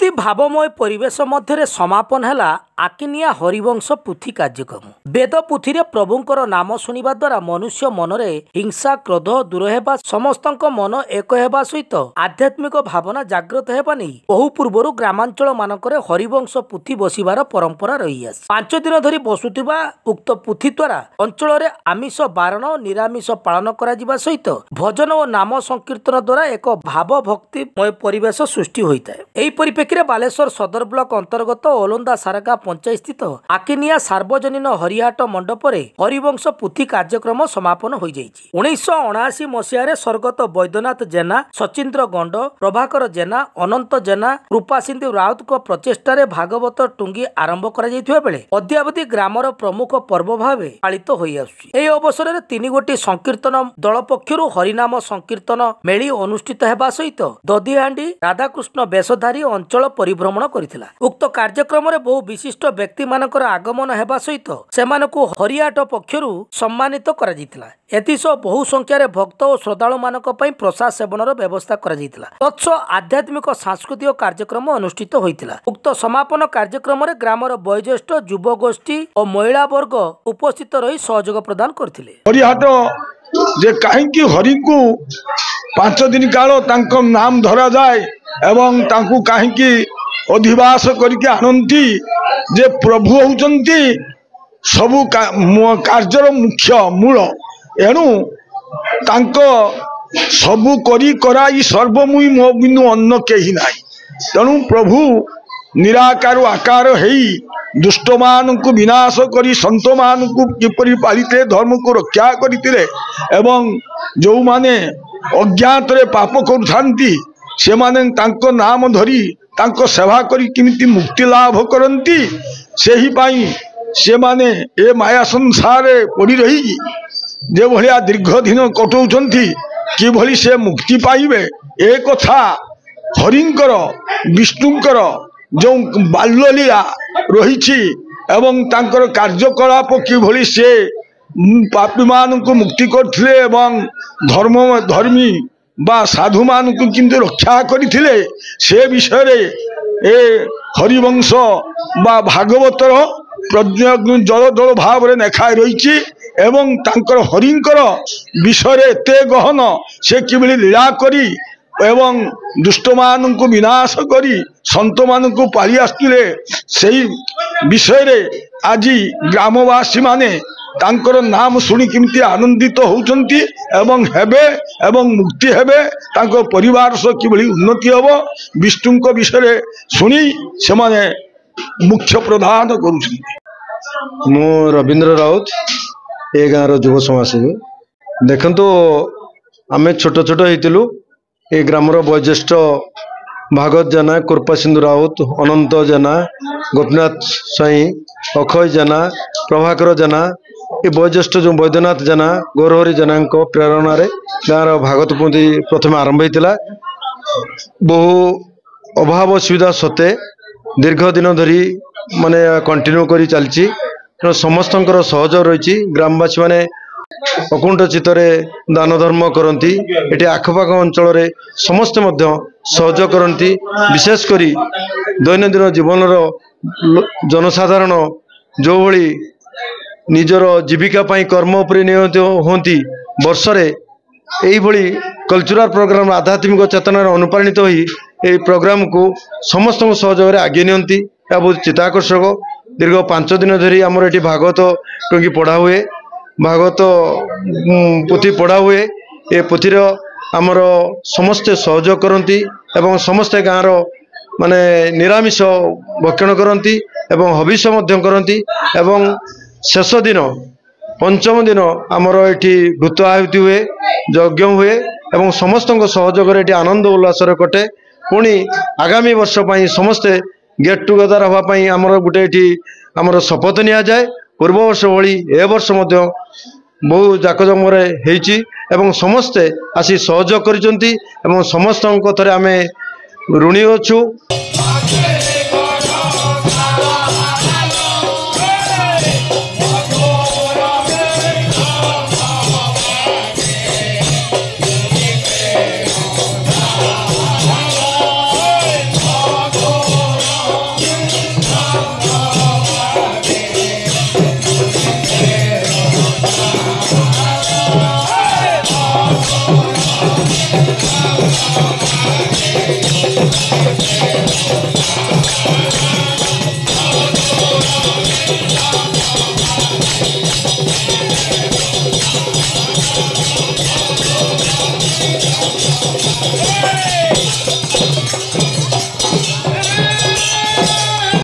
ଅତି ଭାବମୟ ପରିବେଶ ମଧ୍ୟରେ ସମାପନ ହେଲା ଆକିନିଆ ହରିବଂଶ ପୁଥି କାର୍ଯ୍ୟକ୍ରମ। ବେଦ ପୁଥିରେ ପ୍ରଭୁଙ୍କର ନାମ ଶୁଣିବା ଦ୍ୱାରା ମନୁଷ୍ୟ ମନରେ ହିଂସା କ୍ରୋଧ ଦୂର ହେବା, ସମସ୍ତଙ୍କ ମନ ଏକ ହେବା ସହିତ ଆଧ୍ୟାତ୍ମିକ ଭାବନା ଜାଗ୍ରତ ହେବା ନେଇ ବହୁ ପୂର୍ବରୁ ଗ୍ରାମାଞ୍ଚଳ ମାନଙ୍କରେ ହରିବଂଶ ପୁଥି ବସିବାର ପରମ୍ପରା ରହିଆସି 5 ଦିନ ଧରି ବସୁଥିବା ଉକ୍ତ ପୁଥି ଦ୍ୱାରା ଅଞ୍ଚଳରେ ଆମିଷ ବାରଣ ନିରାମିଷ ପାଳନ କରାଯିବା ସହିତ ଭଜନ ଓ ନାମ ସଂକୀର୍ତ୍ତନ ଦ୍ୱାରା ଏକ ଭାବ ଭକ୍ତିମୟ ପରିବେଶ ସୃଷ୍ଟି ହୋଇଥାଏ। ଏହି ପରିପ୍ରେକ୍ଷୀରେ ବାଲେଶ୍ୱର ସଦର ବ୍ଲକ ଅନ୍ତର୍ଗତ ଓଲନ୍ଦା ସାରକା ପଞ୍ଚାୟତ ସ୍ଥିତ ଆକିନିଆ ସାର୍ବଜନୀନ ହରିହାଟ ମଣ୍ଡପରେ ହରିବଂଶ ପୁଥି କାର୍ଯ୍ୟକ୍ରମ ସମାପନ ହୋଇଯାଇଛି। 1979 ମସିହାରେ ସ୍ୱର୍ଗତ ବୈଦ୍ୟନାଥ ଜେନା, ସଚିନ୍ଦ୍ର ଗଣ୍ଡ, ପ୍ରଭାକର ଜେନା, ଅନନ୍ତ ଜେନା, କୃପାସିନ୍ଧୁ ରାଉତଙ୍କ ପ୍ରଚେଷ୍ଟାରେ ଭାଗବତ ଟୁଙ୍ଗି ଆରମ୍ଭ କରାଯାଇଥିବା ବେଳେ ଅଦ୍ୟାବଧି ଗ୍ରାମର ପ୍ରମୁଖ ପର୍ବ ଭାବେ ପାଳିତ ହୋଇଆସୁଛି। ଏହି ଅବସରରେ 3 ଗୋଟି ସଂକୀର୍ତ୍ତନ ଦଳ ପକ୍ଷରୁ ହରିନାମ ସଂକୀର୍ତ୍ତନ ମେଳି ଅନୁଷ୍ଠିତ ହେବା ସହିତ ଦଧିହାଣ୍ଡି ରାଧାକୃଷ୍ଣ ବେଶଧାରୀ ଅଞ୍ଚଳ ପରିଭ୍ରମଣ କରିଥିଲା। ଉକ୍ତ କାର୍ଯ୍ୟକ୍ରମରେ ବହୁ ବିଶିଷ୍ଟ ବ୍ୟକ୍ତି ମାନଙ୍କର ଆଗମନ ହେବା ସହିତ ସେମାନଙ୍କୁ ହରିହାଟ ପକ୍ଷରୁ ସମ୍ମାନିତ କରାଯାଇଥିଲା। ଏଥିସହ ବହୁ ସଂଖ୍ୟାରେ ଭକ୍ତ ଓ ଶ୍ରଦ୍ଧାଳୁ ମାନଙ୍କ ପାଇଁ ପ୍ରସାଦ ସେବନର ବ୍ୟବସ୍ଥା କରାଯାଇଥିଲା। ତତ୍ସହ ଆଧ୍ୟାତ୍ମିକ ସାଂସ୍କୃତିକ କାର୍ଯ୍ୟକ୍ରମ ଅନୁଷ୍ଠିତ ହୋଇଥିଲା। ଉକ୍ତ ସମାପନ କାର୍ଯ୍ୟକ୍ରମରେ ଗ୍ରାମର ବୟୋଜ୍ୟେଷ୍ଠ ଯୁବଗୋଷ୍ଠୀ ଓ ମହିଳା ବର୍ଗ ଉପସ୍ଥିତ ରହି ସହଯୋଗ ପ୍ରଦାନ କରିଥିଲେ। ହରିହାଟ ଯେ କାହିଁକି ହରିଙ୍କୁ 5 ଦିନ କାଳ ତାଙ୍କ ନାମ ଧରାଯାଏ ଏବଂ ତାଙ୍କୁ କାହିଁକି ଅଧିବାସ କରିକି ଆଣନ୍ତି ଯେ ପ୍ରଭୁ ହେଉଛନ୍ତି ସବୁ କାର୍ଯ୍ୟର ମୁଖ୍ୟ ମୂଳ। ଏଣୁ ତାଙ୍କ ସବୁ କରି କରାଇ ସର୍ବମୁଇ ମୋ ବିନୁ ଅନ୍ନ କେହି ନାହିଁ। ତେଣୁ ପ୍ରଭୁ ନିରାକାର ଆକାର ହେଇ ଦୁଷ୍ଟମାନଙ୍କୁ ବିନାଶ କରି ସନ୍ତମାନଙ୍କୁ କିପରି ପାଳିତେ ଧର୍ମକୁ ରକ୍ଷା କରିଥିଲେ ଏବଂ ଯେଉଁମାନେ ଅଜ୍ଞାତରେ ପାପ କରୁଥାନ୍ତି ସେମାନେ ତାଙ୍କ ନାମ ଧରି ତାଙ୍କ ସେବା କରି କେମିତି ମୁକ୍ତି ଲାଭ କରନ୍ତି, ସେହିପାଇଁ ସେମାନେ ଏ ମାୟା ସଂସାରରେ ପଡ଼ି ରହି ଯେଭଳିଆ ଦୀର୍ଘ ଦିନ କଟଉଛନ୍ତି କିଭଳି ସେ ମୁକ୍ତି ପାଇବେ ଏ କଥା ହରିଙ୍କର ବିଷ୍ଣୁଙ୍କର ଯେଉଁ ବାଲ୍ୟଲୀଳା ରହିଛି ଏବଂ ତାଙ୍କର କାର୍ଯ୍ୟକଳାପ କିଭଳି ସେ ପାପୀମାନଙ୍କୁ ମୁକ୍ତି କରିଥିଲେ ଏବଂ ଧର୍ମୀ ବା ସାଧୁମାନଙ୍କୁ କିନ୍ତୁ ରକ୍ଷା କରିଥିଲେ ସେ ବିଷୟରେ ଏ ହରିବଂଶ ବା ଭାଗବତର ଜଳ ଜଳ ଭାବରେ ଲେଖା ରହିଛି ଏବଂ ତାଙ୍କର ହରିଙ୍କର ବିଷୟରେ ଏତେ ଗହନ ସେ କିଭଳି ଲୀଳା କରି ଏବଂ ଦୁଷ୍ଟମାନଙ୍କୁ ବିନାଶ କରି ସନ୍ତମାନଙ୍କୁ ପାଳି ଆସୁଥିଲେ ସେହି ବିଷୟରେ ଆଜି ଗ୍ରାମବାସୀ ମାନେ ତାଙ୍କର ନାମ ଶୁଣି କେମିତି ଆନନ୍ଦିତ ହେଉଛନ୍ତି ଏବଂ ହେବେ ଏବଂ ମୁକ୍ତି ହେବେ, ତାଙ୍କ ପରିବାର ସହ କିଭଳି ଉନ୍ନତି ହେବ ବିଷ୍ଣୁଙ୍କ ବିଷୟରେ ଶୁଣି ସେମାନେ ମୁଖ୍ୟ ପ୍ରଦାନ କରୁଛନ୍ତି। ମୁଁ ରବୀନ୍ଦ୍ର ରାଉତ, ଏ ଗାଁର ଯୁବ ସମାଜସେବୀ। ଦେଖନ୍ତୁ, ଆମେ ଛୋଟ ଛୋଟ ହେଇଥିଲୁ। ଏ ଗ୍ରାମର ବୟୋଜ୍ୟେଷ୍ଠ ଭାଗବତ ଜେନା, କୃପାସିନ୍ଧୁ ରାଉତ, ଅନନ୍ତ ଜେନା, ଗୋପୀନାଥ ସ୍ୱାଇଁ, ଅକ୍ଷୟ ଜେନା, ପ୍ରଭାକର ଜେନା, ଏ ବୟୋଜ୍ୟେଷ୍ଠ ଯେଉଁ ବୈଦ୍ୟନାଥ ଜେନା, ଗୌରହରି ଜେନାଙ୍କ ପ୍ରେରଣାରେ ଗାଁର ଭାଗବତ ପୁଥି ପ୍ରଥମେ ଆରମ୍ଭ ହୋଇଥିଲା। ବହୁ ଅଭାବ ଅସୁବିଧା ସତ୍ତ୍ୱେ ଦୀର୍ଘ ଦିନ ଧରି ମାନେ କଣ୍ଟିନ୍ୟୁ କରି ଚାଲିଛି। ତେଣୁ ସମସ୍ତଙ୍କର ସହଯୋଗ ରହିଛି। ଗ୍ରାମବାସୀ ମାନେ ଅକୁଣ୍ଠ ଚିତ୍ତରେ ଦାନ ଧର୍ମ କରନ୍ତି। ଏଠି ଆଖପାଖ ଅଞ୍ଚଳରେ ସମସ୍ତେ ମଧ୍ୟ ସହଯୋଗ କରନ୍ତି। ବିଶେଷ କରି ଦୈନନ୍ଦିନ ଜୀବନର ଜନସାଧାରଣ ଯେଉଁଭଳି ନିଜର ଜୀବିକା ପାଇଁ କର୍ମ ଉପରେ ନିୟୋଜିତ ହୁଅନ୍ତି, ବର୍ଷରେ এইভাবে কলচরাল প্রোগ্রাম আধ্যাত্মিক চেতনার অনুপ্রাণিত হয়ে এই প্রোগ্রামକୁ ସମସ୍ତଙ୍କ ସହଯୋଗରେ ଆଗେଇ ନିଅନ୍ତି। ଏହା ବହୁତ ଚିତ୍ତାକର୍ଷକ। ଦୀର୍ଘ 5 ଦିନ ଧରି ଆମର ଏଠି ଭାଗବତ ଟୁଙ୍ଗି ପଢ଼ା ହୁଏ, ଭାଗବତ ପୋଥି ପଢ଼ା ହୁଏ। ଏ ପୋଥିର ଆମର ସମସ୍ତେ ସହଯୋଗ କରନ୍ତି ଏବଂ ସମସ୍ତେ ଗାଁର ମାନେ ନିରାମିଷ ଭକ୍ଷଣ କରନ୍ତି ଏବଂ ହବିଷ ମଧ୍ୟ କରନ୍ତି ଏବଂ ଶେଷ ଦିନ पंचम दिन आमर ये भूत आहुति हुए, यज्ञ हुए और समस्त सहयोग आनंद उल्लास कटे। पुणी आगामी वर्ष समस्ते गेट टुगेदर हाँपाई आमर गोटे आमर शपथ नि जाए। पूर्व वर्ष भली ए वर्ष बहु जाकजमरे एवं समस्ते आसी सहयोग करिसेंती एवं समस्त कथारे आमे ऋणी अछु।